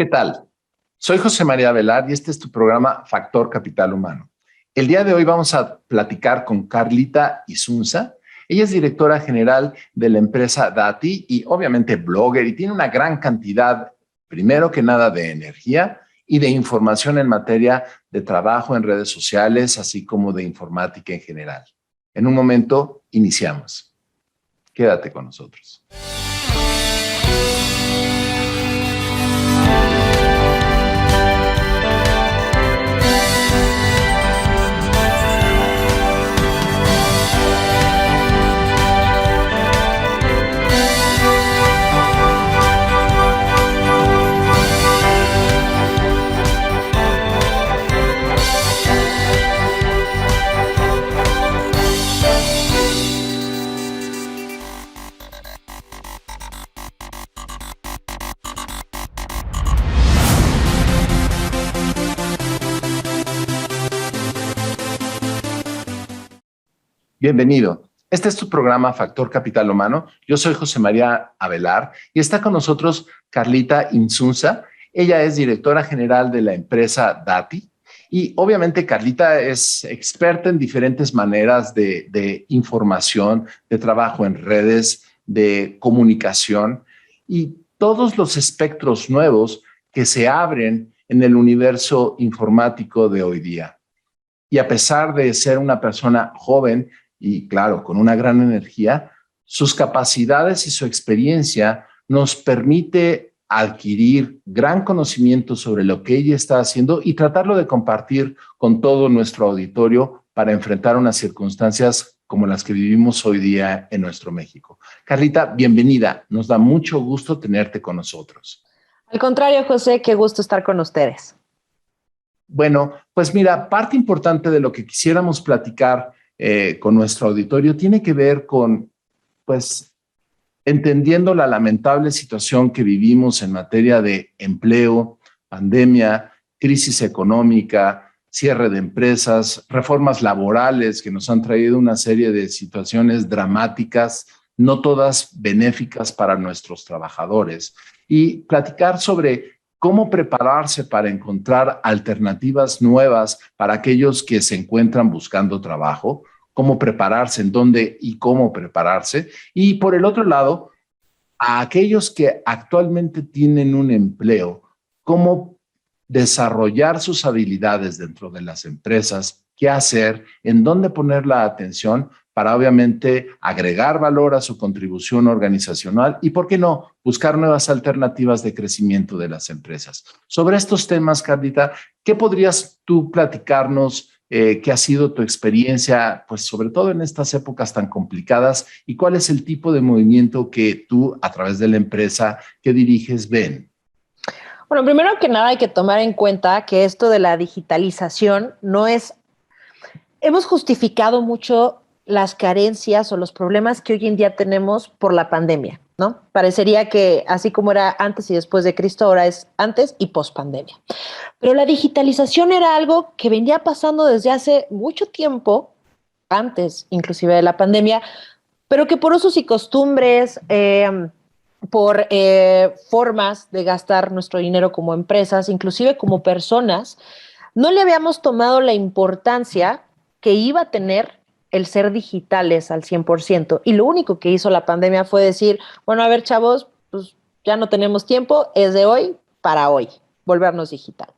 ¿Qué tal? Soy José María Velar y este es tu programa Factor Capital Humano. El día de hoy vamos a platicar con Carlita Insunza. Ella es directora general de la empresa Dati y obviamente blogger y tiene una gran cantidad, primero que nada, de energía y de información en materia de trabajo en redes sociales, así como de informática en general. En un momento, iniciamos. Quédate con nosotros. Bienvenido. Este es tu programa Factor Capital Humano. Yo soy José María Avelar y está con nosotros Carlita Insunza. Ella es directora general de la empresa Dati y obviamente Carlita es experta en diferentes maneras de información, de trabajo en redes, de comunicación y todos los espectros nuevos que se abren en el universo informático de hoy día. Y a pesar de ser una persona joven, y claro, con una gran energía, sus capacidades y su experiencia nos permite adquirir gran conocimiento sobre lo que ella está haciendo y tratarlo de compartir con todo nuestro auditorio para enfrentar unas circunstancias como las que vivimos hoy día en nuestro México. Carlita, bienvenida. Nos da mucho gusto tenerte con nosotros. Al contrario, José, qué gusto estar con ustedes. Bueno, pues mira, parte importante de lo que quisiéramos platicar con nuestro auditorio tiene que ver con, pues, entendiendo la lamentable situación que vivimos en materia de empleo, pandemia, crisis económica, cierre de empresas, reformas laborales que nos han traído una serie de situaciones dramáticas, no todas benéficas para nuestros trabajadores, y platicar sobre cómo prepararse para encontrar alternativas nuevas para aquellos que se encuentran buscando trabajo, cómo prepararse, en dónde y cómo prepararse. Y por el otro lado, a aquellos que actualmente tienen un empleo, cómo desarrollar sus habilidades dentro de las empresas, qué hacer, en dónde poner la atención para obviamente agregar valor a su contribución organizacional y, ¿por qué no?, buscar nuevas alternativas de crecimiento de las empresas. Sobre estos temas, Carlita, ¿qué podrías tú platicarnos? ¿Qué ha sido tu experiencia, pues sobre todo en estas épocas tan complicadas? ¿Y cuál es el tipo de movimiento que tú, a través de la empresa que diriges, ven? Bueno, primero que nada hay que tomar en cuenta que esto de la digitalización no es... Hemos justificado mucho las carencias o los problemas que hoy en día tenemos por la pandemia, ¿no? Parecería que así como era antes y después de Cristo, ahora es antes y post pandemia. Pero la digitalización era algo que venía pasando desde hace mucho tiempo, antes inclusive de la pandemia, pero que por usos y costumbres, por formas de gastar nuestro dinero como empresas, inclusive como personas, no le habíamos tomado la importancia que iba a tener el ser digitales al 100%. Y lo único que hizo la pandemia fue decir, bueno, a ver, chavos, pues ya no tenemos tiempo, es de hoy para hoy, volvernos digital.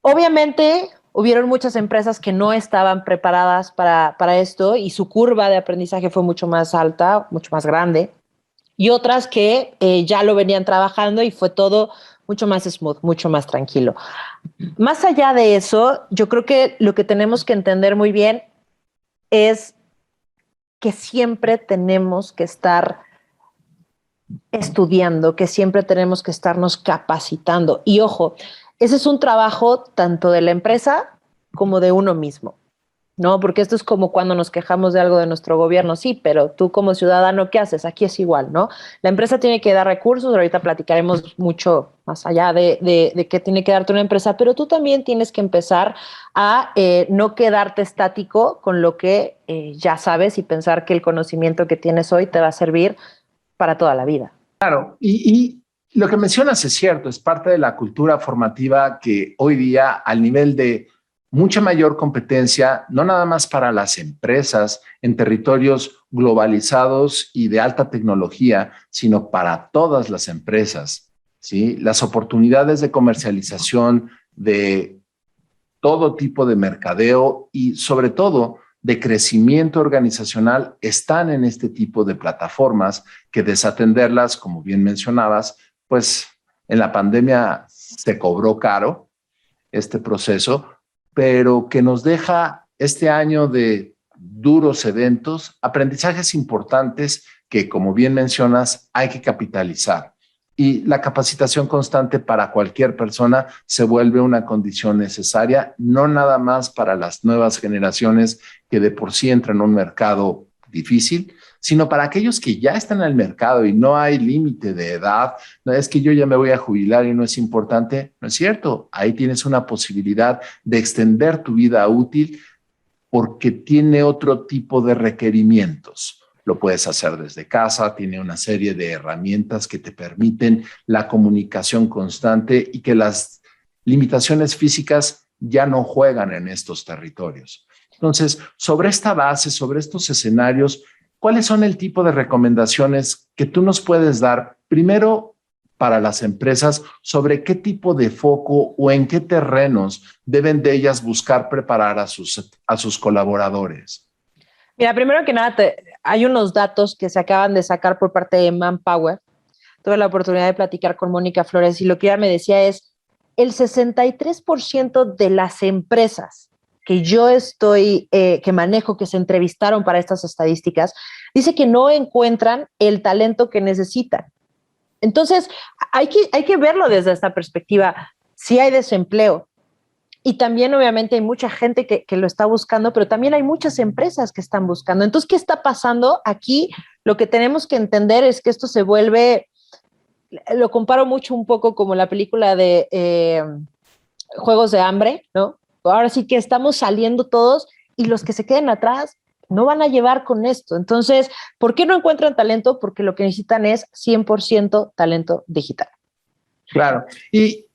Obviamente, hubieron muchas empresas que no estaban preparadas para esto y su curva de aprendizaje fue mucho más alta, mucho más grande, y otras que ya lo venían trabajando y fue todo mucho más smooth, mucho más tranquilo. Más allá de eso, yo creo que lo que tenemos que entender muy bien es que siempre tenemos que estar estudiando, que siempre tenemos que estarnos capacitando. Y ojo, ese es un trabajo tanto de la empresa como de uno mismo, ¿no? Porque esto es como cuando nos quejamos de algo de nuestro gobierno, sí, pero tú como ciudadano, ¿qué haces? Aquí es igual, ¿no? La empresa tiene que dar recursos, ahorita platicaremos mucho más allá de qué tiene que darte una empresa, pero tú también tienes que empezar a no quedarte estático con lo que ya sabes y pensar que el conocimiento que tienes hoy te va a servir para toda la vida. Claro, y Lo que mencionas es cierto, es parte de la cultura formativa que hoy día, al nivel de mucha mayor competencia, no nada más para las empresas en territorios globalizados y de alta tecnología, sino para todas las empresas, ¿sí? Las oportunidades de comercialización, de todo tipo de mercadeo y sobre todo de crecimiento organizacional están en este tipo de plataformas que desatenderlas, como bien mencionabas, pues en la pandemia se cobró caro este proceso, pero que nos deja este año de duros eventos, aprendizajes importantes que, como bien mencionas, hay que capitalizar. Y la capacitación constante para cualquier persona se vuelve una condición necesaria, no nada más para las nuevas generaciones que de por sí entran en un mercado difícil, sino para aquellos que ya están en el mercado y no hay límite de edad. No es que yo ya me voy a jubilar y no es importante. No es cierto. Ahí tienes una posibilidad de extender tu vida útil porque tiene otro tipo de requerimientos. Lo puedes hacer desde casa, tiene una serie de herramientas que te permiten la comunicación constante y que las limitaciones físicas ya no juegan en estos territorios. Entonces, sobre esta base, sobre estos escenarios, ¿cuáles son el tipo de recomendaciones que tú nos puedes dar? Primero, para las empresas, sobre qué tipo de foco o en qué terrenos deben de ellas buscar preparar a sus colaboradores. Mira, primero que nada, hay unos datos que se acaban de sacar por parte de Manpower. Tuve la oportunidad de platicar con Mónica Flores y lo que ella me decía es el 63% de las empresas que yo que manejo, que se entrevistaron para estas estadísticas, dice que no encuentran el talento que necesitan. Entonces, hay que verlo desde esta perspectiva. Sí hay desempleo, y también, obviamente, hay mucha gente que lo está buscando, pero también hay muchas empresas que están buscando. Entonces, ¿qué está pasando? Aquí lo que tenemos que entender es que esto se vuelve, lo comparo mucho un poco como la película de Juegos de Hambre, ¿no? Ahora sí que estamos saliendo todos y los que se queden atrás no van a llevar con esto. Entonces, ¿por qué no encuentran talento? Porque lo que necesitan es 100% talento digital. Claro. Y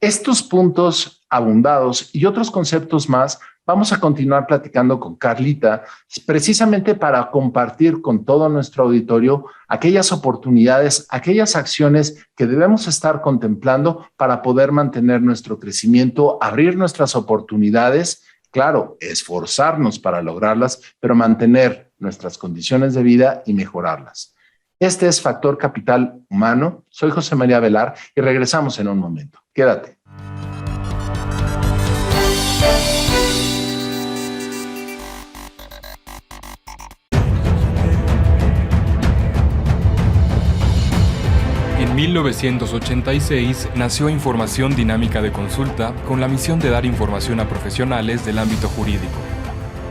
estos puntos abundados y otros conceptos más, vamos a continuar platicando con Carlita, precisamente para compartir con todo nuestro auditorio aquellas oportunidades, aquellas acciones que debemos estar contemplando para poder mantener nuestro crecimiento, abrir nuestras oportunidades, claro, esforzarnos para lograrlas, pero mantener nuestras condiciones de vida y mejorarlas. Este es Factor Capital Humano. Soy José María Velar y regresamos en un momento. Quédate. En 1986 nació Información Dinámica de Consulta con la misión de dar información a profesionales del ámbito jurídico.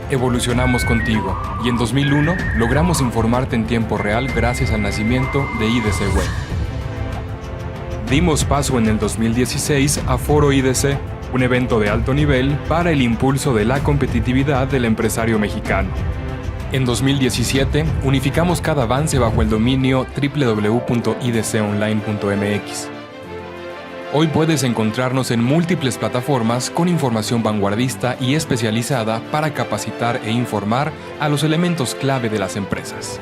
Evolucionamos contigo y en 2001 logramos informarte en tiempo real gracias al nacimiento de IDC Web. Dimos paso en el 2016 a Foro IDC, un evento de alto nivel para el impulso de la competitividad del empresario mexicano. En 2017, unificamos cada avance bajo el dominio www.idconline.mx. Hoy puedes encontrarnos en múltiples plataformas con información vanguardista y especializada para capacitar e informar a los elementos clave de las empresas.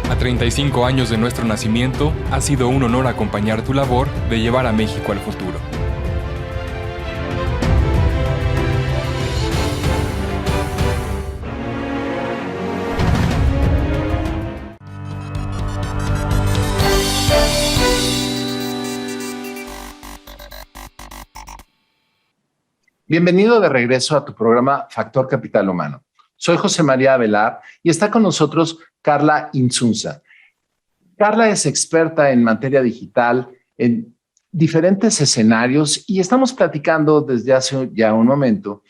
A 35 años de nuestro nacimiento, ha sido un honor acompañar tu labor de llevar a México al futuro. Bienvenido de regreso a tu programa Factor Capital Humano. Soy José María Velar y está con nosotros Carla Insunza. Carla es experta en materia digital en diferentes escenarios y estamos platicando desde hace ya un momento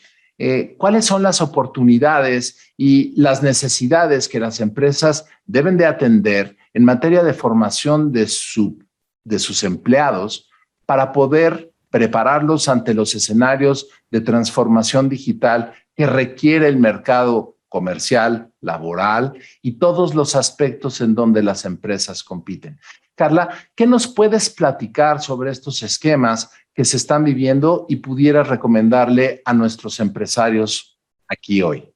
cuáles son las oportunidades y las necesidades que las empresas deben de atender en materia de formación de sus empleados para poder prepararlos ante los escenarios de transformación digital que requiere el mercado comercial, laboral y todos los aspectos en donde las empresas compiten. Carla, ¿qué nos puedes platicar sobre estos esquemas que se están viviendo y pudieras recomendarle a nuestros empresarios aquí hoy?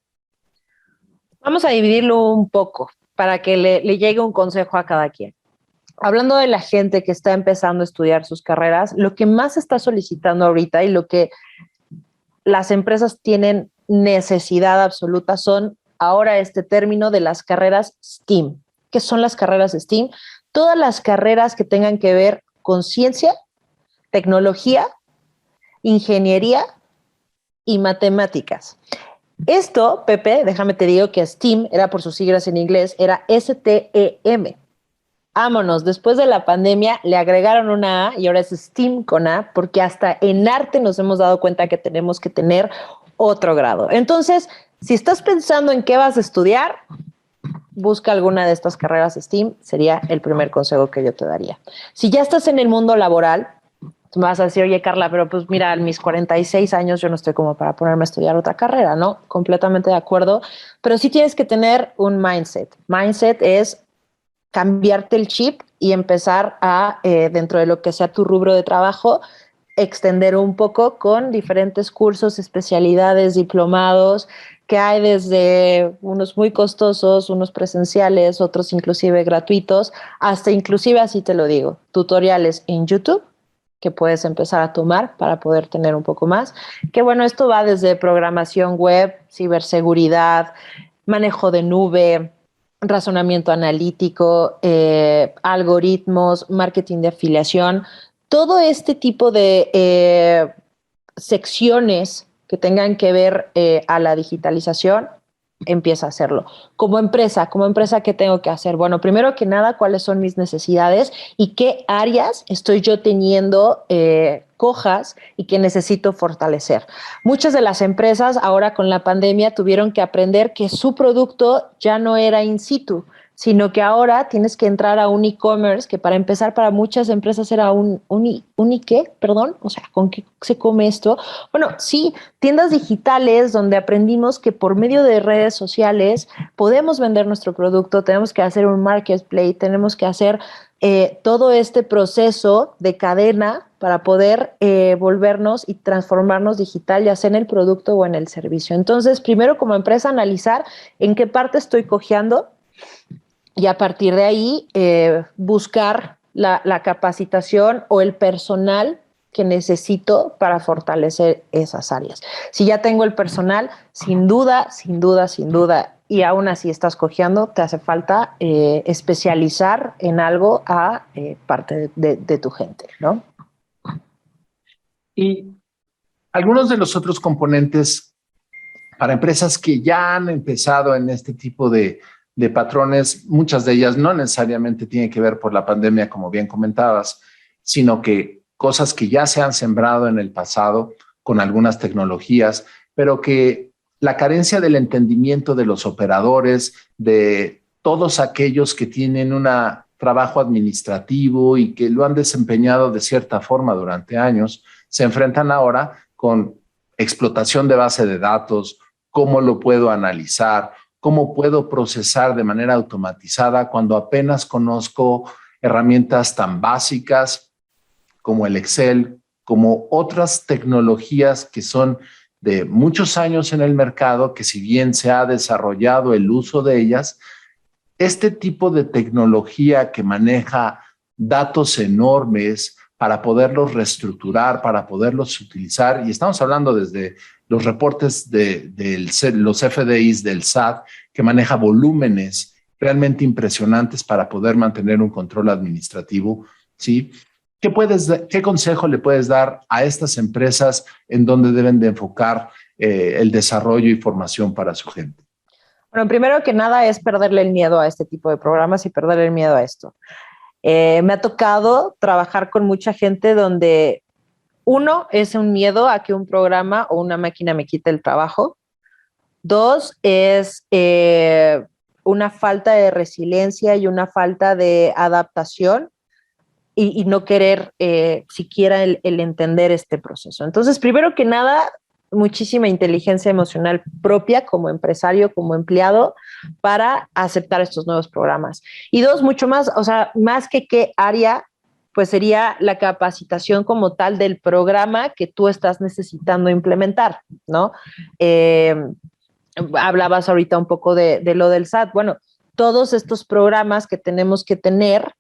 Vamos a dividirlo un poco para que le llegue un consejo a cada quien. Hablando de la gente que está empezando a estudiar sus carreras, lo que más se está solicitando ahorita y lo que las empresas tienen necesidad absoluta son ahora este término de las carreras STEAM. ¿Qué son las carreras STEAM? Todas las carreras que tengan que ver con ciencia, tecnología, ingeniería y matemáticas. Esto, Pepe, déjame te digo que STEAM era por sus siglas en inglés, era STEM. Vámonos, después de la pandemia le agregaron una A y ahora es STEAM con A, porque hasta en arte nos hemos dado cuenta que tenemos que tener otro grado. Entonces, si estás pensando en qué vas a estudiar, busca alguna de estas carreras STEAM, sería el primer consejo que yo te daría. Si ya estás en el mundo laboral, tú me vas a decir, oye, Carla, pero pues mira, a mis 46 años yo no estoy como para ponerme a estudiar otra carrera, ¿no? Completamente de acuerdo, pero sí tienes que tener un mindset. Mindset es cambiarte el chip y empezar a, dentro de lo que sea tu rubro de trabajo, extender un poco con diferentes cursos, especialidades, diplomados, que hay desde unos muy costosos, unos presenciales, otros inclusive gratuitos, hasta inclusive, así te lo digo, tutoriales en YouTube que puedes empezar a tomar para poder tener un poco más. Que bueno, esto va desde programación web, ciberseguridad, manejo de nube, razonamiento analítico, algoritmos, marketing de afiliación, todo este tipo de secciones que tengan que ver a la digitalización, empieza a hacerlo. Como empresa, ¿qué tengo que hacer? Bueno, primero que nada, ¿cuáles son mis necesidades y qué áreas estoy yo teniendo cojas y que necesito fortalecer? Muchas de las empresas ahora con la pandemia tuvieron que aprender que su producto ya no era in situ, sino que ahora tienes que entrar a un e-commerce, que para empezar para muchas empresas era un ¿qué? Perdón, o sea, ¿con qué se come esto? Bueno, sí, tiendas digitales donde aprendimos que por medio de redes sociales podemos vender nuestro producto, tenemos que hacer un marketplace, tenemos que hacer todo este proceso de cadena para poder volvernos y transformarnos digital, ya sea en el producto o en el servicio. Entonces, primero como empresa analizar en qué parte estoy cojeando, y a partir de ahí buscar la capacitación o el personal que necesito para fortalecer esas áreas. Si ya tengo el personal, sin duda, y aún así estás cojeando, te hace falta especializar en algo a parte de tu gente, ¿no? Y algunos de los otros componentes para empresas que ya han empezado en este tipo de patrones, muchas de ellas no necesariamente tienen que ver por la pandemia, como bien comentabas, sino que cosas que ya se han sembrado en el pasado con algunas tecnologías, pero que la carencia del entendimiento de los operadores, de todos aquellos que tienen un trabajo administrativo y que lo han desempeñado de cierta forma durante años, se enfrentan ahora con explotación de base de datos, cómo lo puedo analizar, cómo puedo procesar de manera automatizada cuando apenas conozco herramientas tan básicas como el Excel, como otras tecnologías que son de muchos años en el mercado, que si bien se ha desarrollado el uso de ellas, este tipo de tecnología que maneja datos enormes para poderlos reestructurar, para poderlos utilizar, y estamos hablando desde los reportes de los FDIs del SAT, que maneja volúmenes realmente impresionantes para poder mantener un control administrativo, ¿sí? ¿Qué consejo le puedes dar a estas empresas en donde deben de enfocar el desarrollo y formación para su gente? Bueno, primero que nada es perderle el miedo a este tipo de programas y perderle el miedo a esto. Me ha tocado trabajar con mucha gente donde uno es un miedo a que un programa o una máquina me quite el trabajo. Dos es una falta de resiliencia y una falta de adaptación y no querer siquiera el entender este proceso. Entonces, primero que nada, muchísima inteligencia emocional propia como empresario, como empleado, para aceptar estos nuevos programas. Y dos, mucho más, o sea, más que qué área, pues sería la capacitación como tal del programa que tú estás necesitando implementar, ¿no? Hablabas ahorita un poco de lo del SAT. Bueno, todos estos programas que tenemos que tener,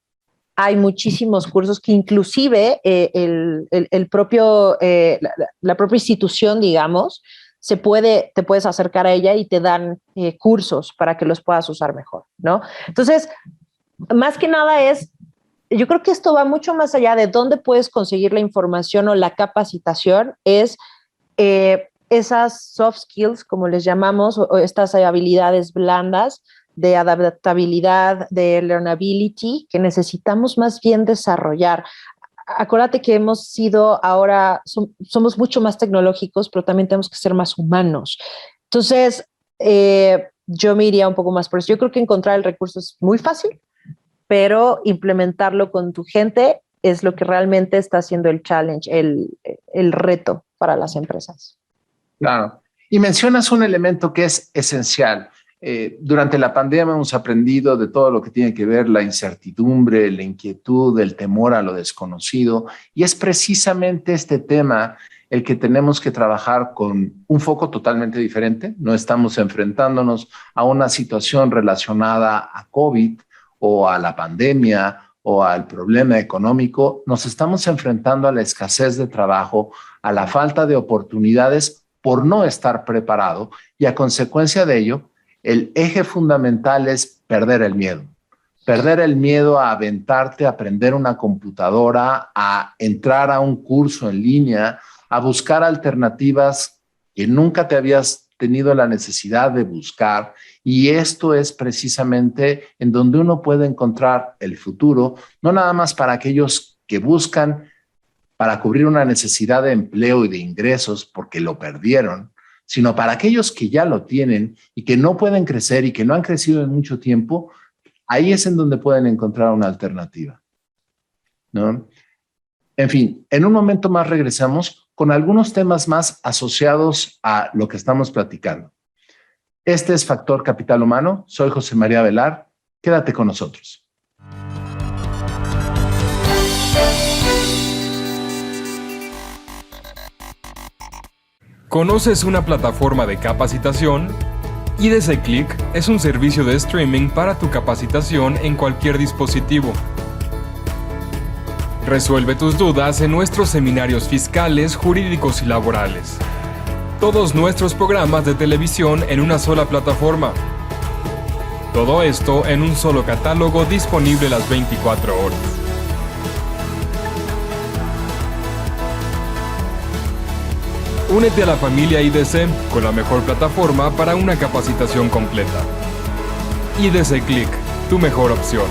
hay muchísimos cursos que inclusive el propio, la propia institución, digamos, te puedes acercar a ella y te dan cursos para que los puedas usar mejor, ¿no? Entonces, más que nada yo creo que esto va mucho más allá de dónde puedes conseguir la información o la capacitación, es esas soft skills, como les llamamos, o estas habilidades blandas de adaptabilidad, de learnability, que necesitamos más bien desarrollar. Acuérdate que hemos sido ahora, somos mucho más tecnológicos, pero también tenemos que ser más humanos. Entonces, yo me iría un poco más por eso. Yo creo que encontrar el recurso es muy fácil, pero implementarlo con tu gente es lo que realmente está haciendo el challenge, el reto para las empresas. Claro. Y mencionas un elemento que es esencial. Durante la pandemia hemos aprendido de todo lo que tiene que ver la incertidumbre, la inquietud, el temor a lo desconocido, y es precisamente este tema el que tenemos que trabajar con un foco totalmente diferente. No estamos enfrentándonos a una situación relacionada a COVID o a la pandemia o al problema económico. Nos estamos enfrentando a la escasez de trabajo, a la falta de oportunidades por no estar preparado, y a consecuencia de ello, el eje fundamental es perder el miedo. Perder el miedo a aventarte, a aprender una computadora, a entrar a un curso en línea, a buscar alternativas que nunca te habías tenido la necesidad de buscar. Y esto es precisamente en donde uno puede encontrar el futuro, no nada más para aquellos que buscan para cubrir una necesidad de empleo y de ingresos porque lo perdieron, sino para aquellos que ya lo tienen y que no pueden crecer y que no han crecido en mucho tiempo. Ahí es en donde pueden encontrar una alternativa, ¿no? En fin, en un momento más regresamos con algunos temas más asociados a lo que estamos platicando. Este es Factor Capital Humano. Soy José María Velar. Quédate con nosotros. ¿Conoces una plataforma de capacitación? IDC Click es un servicio de streaming para tu capacitación en cualquier dispositivo. Resuelve tus dudas en nuestros seminarios fiscales, jurídicos y laborales. Todos nuestros programas de televisión en una sola plataforma. Todo esto en un solo catálogo disponible las 24 horas. Únete a la familia IDC con la mejor plataforma para una capacitación completa. IDC Click, tu mejor opción.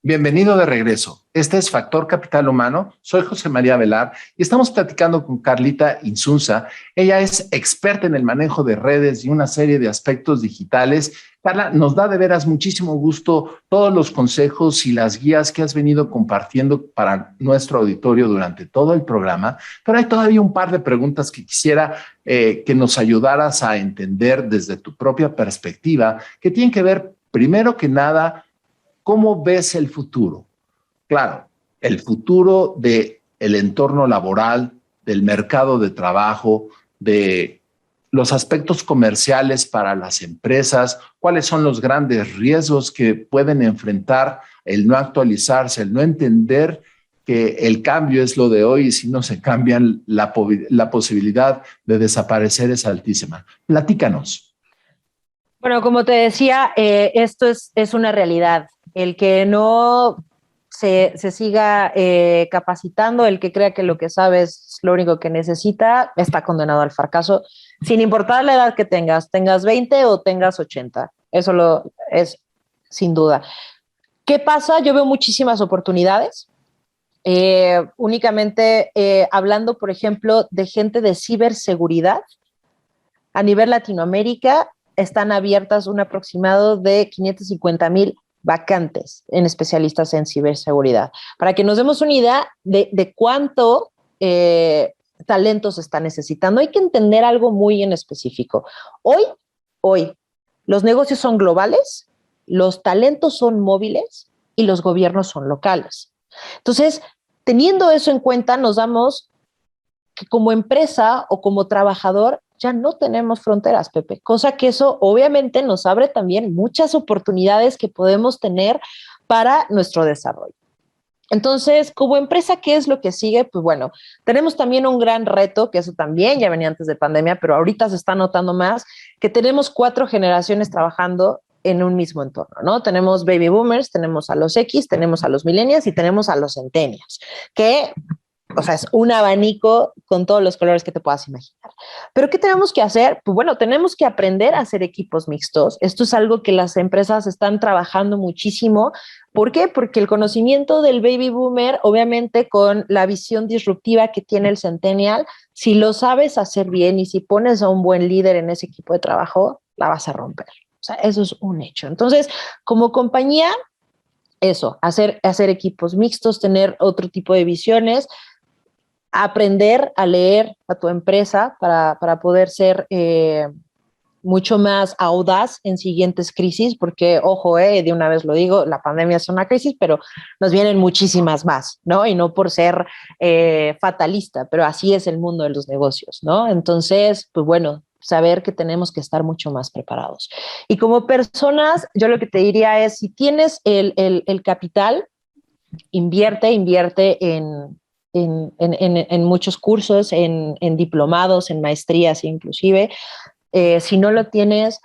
Bienvenido de regreso. Este es Factor Capital Humano. Soy José María Velar y estamos platicando con Carlita Insunza. Ella es experta en el manejo de redes y una serie de aspectos digitales. Carla, nos da de veras muchísimo gusto todos los consejos y las guías que has venido compartiendo para nuestro auditorio durante todo el programa, pero hay todavía un par de preguntas que quisiera que nos ayudaras a entender desde tu propia perspectiva, que tienen que ver, primero que nada, ¿cómo ves el futuro? Claro, el futuro del entorno laboral, del mercado de trabajo, de los aspectos comerciales para las empresas, cuáles son los grandes riesgos que pueden enfrentar el no actualizarse, el no entender que el cambio es lo de hoy y si no se cambian, la posibilidad de desaparecer es altísima. Platícanos. Bueno, como te decía, esto es una realidad. El que no se siga capacitando, el que crea que lo que sabe es lo único que necesita, está condenado al fracaso, sin importar la edad que tengas 20 o tengas 80. Eso es sin duda. ¿Qué pasa? Yo veo muchísimas oportunidades. únicamente hablando, por ejemplo, de gente de ciberseguridad, a nivel Latinoamérica están abiertas un aproximado de 550,000 vacantes en especialistas en ciberseguridad. Para que nos demos una idea de cuánto talento se está necesitando, hay que entender algo muy en específico. Hoy, los negocios son globales, los talentos son móviles y los gobiernos son locales. Entonces, teniendo eso en cuenta, nos damos que como empresa o como trabajador ya no tenemos fronteras, Pepe, cosa que eso obviamente nos abre también muchas oportunidades que podemos tener para nuestro desarrollo. Entonces, como empresa, ¿qué es lo que sigue? Pues bueno, tenemos también un gran reto, que eso también ya venía antes de pandemia, pero ahorita se está notando más, que tenemos 4 generaciones trabajando en un mismo entorno, ¿no? Tenemos baby boomers, tenemos a los X, tenemos a los millennials y tenemos a los centennials, que, o sea, es un abanico con todos los colores que te puedas imaginar. Pero ¿qué tenemos que hacer? Pues bueno, tenemos que aprender a hacer equipos mixtos. Esto es algo que las empresas están trabajando muchísimo. ¿Por qué? Porque el conocimiento del baby boomer, obviamente con la visión disruptiva que tiene el centennial, si lo sabes hacer bien y si pones a un buen líder en ese equipo de trabajo, la vas a romper. O sea, eso es un hecho. Entonces, como compañía, eso, hacer equipos mixtos, tener otro tipo de visiones, aprender a leer a tu empresa para poder ser mucho más audaz en siguientes crisis, porque, ojo, de una vez lo digo, la pandemia es una crisis, pero nos vienen muchísimas más, ¿no? Y no por ser fatalista, pero así es el mundo de los negocios, ¿no? Entonces, pues bueno, saber que tenemos que estar mucho más preparados. Y como personas, yo lo que te diría es, si tienes el capital, invierte en muchos cursos, en diplomados, en maestrías inclusive. Si no lo tienes,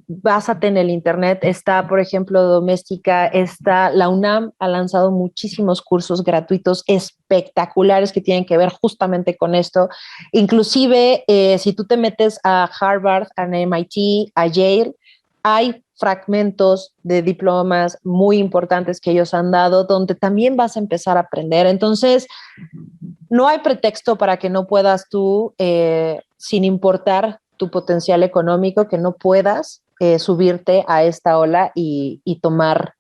básate en el internet. Está, por ejemplo, Doméstica, la UNAM ha lanzado muchísimos cursos gratuitos espectaculares que tienen que ver justamente con esto. Inclusive, si tú te metes a Harvard, a MIT, a Yale, hay fragmentos de diplomas muy importantes que ellos han dado, donde también vas a empezar a aprender. Entonces, no hay pretexto para que no puedas tú, sin importar tu potencial económico, que no puedas subirte a esta ola y tomar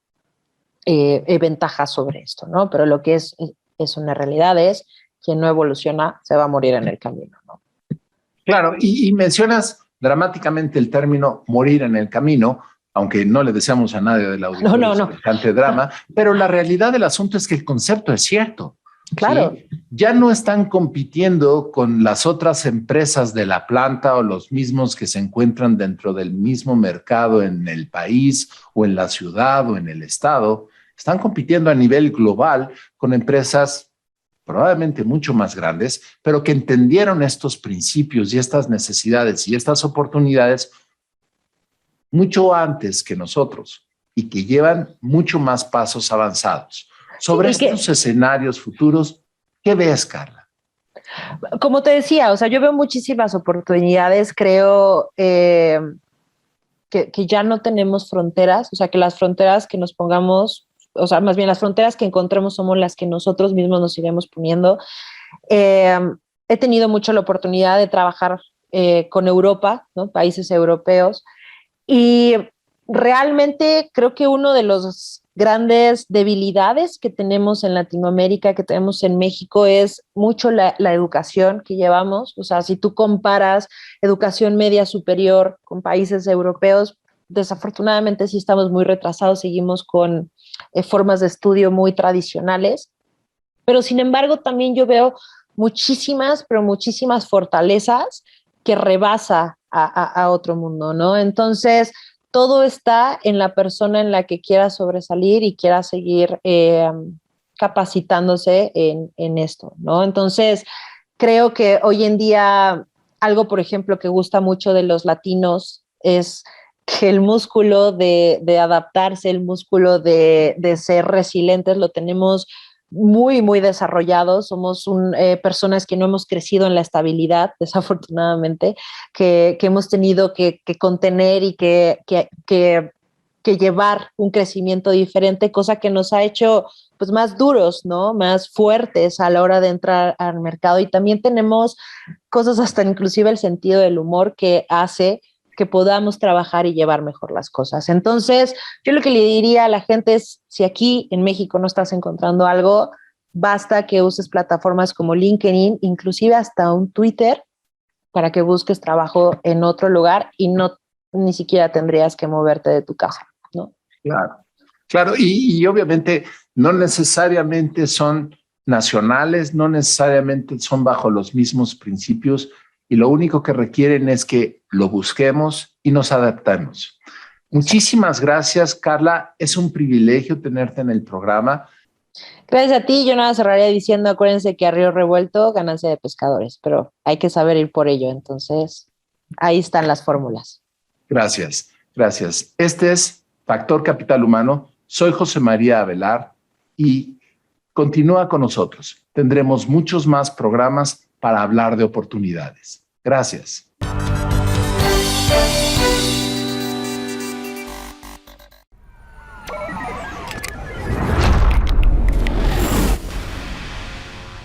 ventajas sobre esto, ¿no? Pero lo que es una realidad es, quien no evoluciona se va a morir en el camino, ¿no? Claro, y mencionas dramáticamente el término morir en el camino, aunque no le deseamos a nadie del auditorio semejante drama, pero la realidad del asunto es que el concepto es cierto. Claro. ¿Sí? Ya no están compitiendo con las otras empresas de la planta o los mismos que se encuentran dentro del mismo mercado en el país o en la ciudad o en el estado. Están compitiendo a nivel global con empresas probablemente mucho más grandes, pero que entendieron estos principios y estas necesidades y estas oportunidades mucho antes que nosotros y que llevan mucho más pasos avanzados. Sobre estos escenarios futuros, ¿qué ves, Carla? Como te decía, o sea, yo veo muchísimas oportunidades, creo que ya no tenemos fronteras, o sea, que las fronteras que nos pongamos, o sea, más bien las fronteras que encontremos somos las que nosotros mismos nos iremos poniendo. He tenido mucho la oportunidad de trabajar con Europa, ¿no? Países europeos, y realmente creo que uno de los grandes debilidades que tenemos en Latinoamérica, que tenemos en México, es mucho la educación que llevamos. O sea, si tú comparas educación media superior con países europeos, desafortunadamente sí estamos muy retrasados, seguimos con formas de estudio muy tradicionales, pero sin embargo también yo veo muchísimas, pero muchísimas fortalezas que rebasa a otro mundo, ¿no? Entonces, todo está en la persona en la que quiera sobresalir y quiera seguir capacitándose en esto, ¿no? Entonces, creo que hoy en día algo, por ejemplo, que gusta mucho de los latinos es que el músculo de adaptarse, el músculo de ser resilientes lo tenemos muy, muy desarrollados. Somos personas que no hemos crecido en la estabilidad, desafortunadamente, que hemos tenido que contener y que que llevar un crecimiento diferente, cosa que nos ha hecho pues más duros, ¿no? Más fuertes a la hora de entrar al mercado. Y también tenemos cosas, hasta inclusive el sentido del humor, que hace que podamos trabajar y llevar mejor las cosas. Entonces, yo lo que le diría a la gente es, si aquí en México no estás encontrando algo, basta que uses plataformas como LinkedIn, inclusive hasta un Twitter, para que busques trabajo en otro lugar y no ni siquiera tendrías que moverte de tu casa, ¿no? Claro, claro, y obviamente no necesariamente son nacionales, no necesariamente son bajo los mismos principios, y lo único que requieren es que lo busquemos y nos adaptemos. Muchísimas gracias, Carla. Es un privilegio tenerte en el programa. Gracias a ti. Yo nada cerraría diciendo, acuérdense que a río revuelto, ganancia de pescadores, pero hay que saber ir por ello. Entonces, ahí están las fórmulas. Gracias, gracias. Este es Factor Capital Humano. Soy José María Avelar y continúa con nosotros. Tendremos muchos más programas para hablar de oportunidades. Gracias.